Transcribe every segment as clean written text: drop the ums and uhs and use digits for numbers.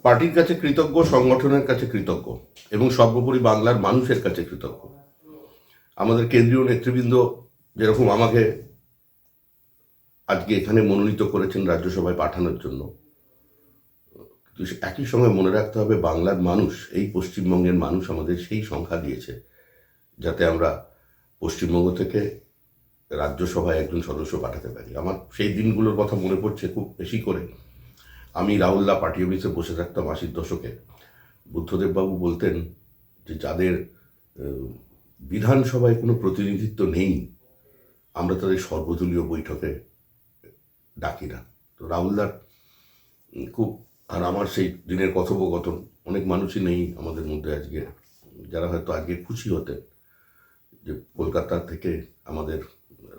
পার্টির কাছে কৃতজ্ঞ, সংগঠনের কাছে কৃতজ্ঞ এবং সর্বোপরি বাংলার মানুষের কাছে কৃতজ্ঞ। আমাদের কেন্দ্রীয় নেতৃবৃন্দ যেরকম আমাকে আজকে এখানে মনোনীত করেছেন রাজ্যসভায় পাঠানোর জন্য, কিন্তু একই সঙ্গে মনে রাখতে হবে বাংলার মানুষ, এই পশ্চিমবঙ্গের মানুষ আমাদের সেই সংখ্যা দিয়েছে যাতে আমরা পশ্চিমবঙ্গ থেকে রাজ্যসভায় একজন সদস্য পাঠাতে পারি। আমার সেই দিনগুলোর কথা মনে পড়ছে খুব বেশি করে। আমি রাহুলদা পার্টি অফিসে বসে থাকতাম 80-র দশকে। বুদ্ধদেববাবু বলতেন যে যাদের বিধানসভায় কোনো প্রতিনিধিত্ব নেই আমরা তাদের সর্বদলীয় বৈঠকে ডাকি না। তো রাহুলদার খুব, আর আমার সেই দিনের কথোপকথন, অনেক মানুষই নেই আমাদের মধ্যে আজকে যারা হয়তো আজকে খুশি হতেন যে কলকাতা থেকে আমাদের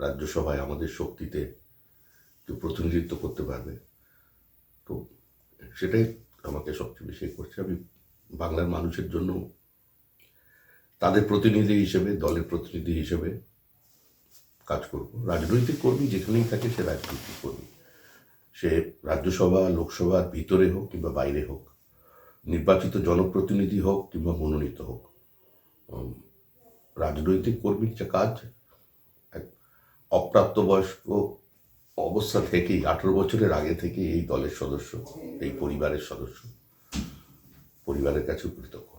রাজ্যসভায় আমাদের শক্তিতে কেউ প্রতিনিধিত্ব করতে পারবে। তো সেটাই আমাকে সবচেয়ে বেশি করছে। আমি বাংলার মানুষের জন্য তাদের প্রতিনিধি হিসেবে, দলের প্রতিনিধি হিসেবে কাজ করব। রাজনৈতিক কর্মী যেখানেই থাকে সে রাজনৈতিক কর্মী, সে রাজ্যসভা লোকসভার ভিতরে হোক কিংবা বাইরে হোক, নির্বাচিত জনপ্রতিনিধি হোক কিংবা মনোনীত হোক, রাজনৈতিক কর্মীর যে কাজ এক অপ্রাপ্তবয়স্ক অবস্থা থেকেই 18 বছরের আগে থেকে এই দলের সদস্য, এই পরিবারের সদস্য, পরিবারের কাছেও কৃতজ্ঞ।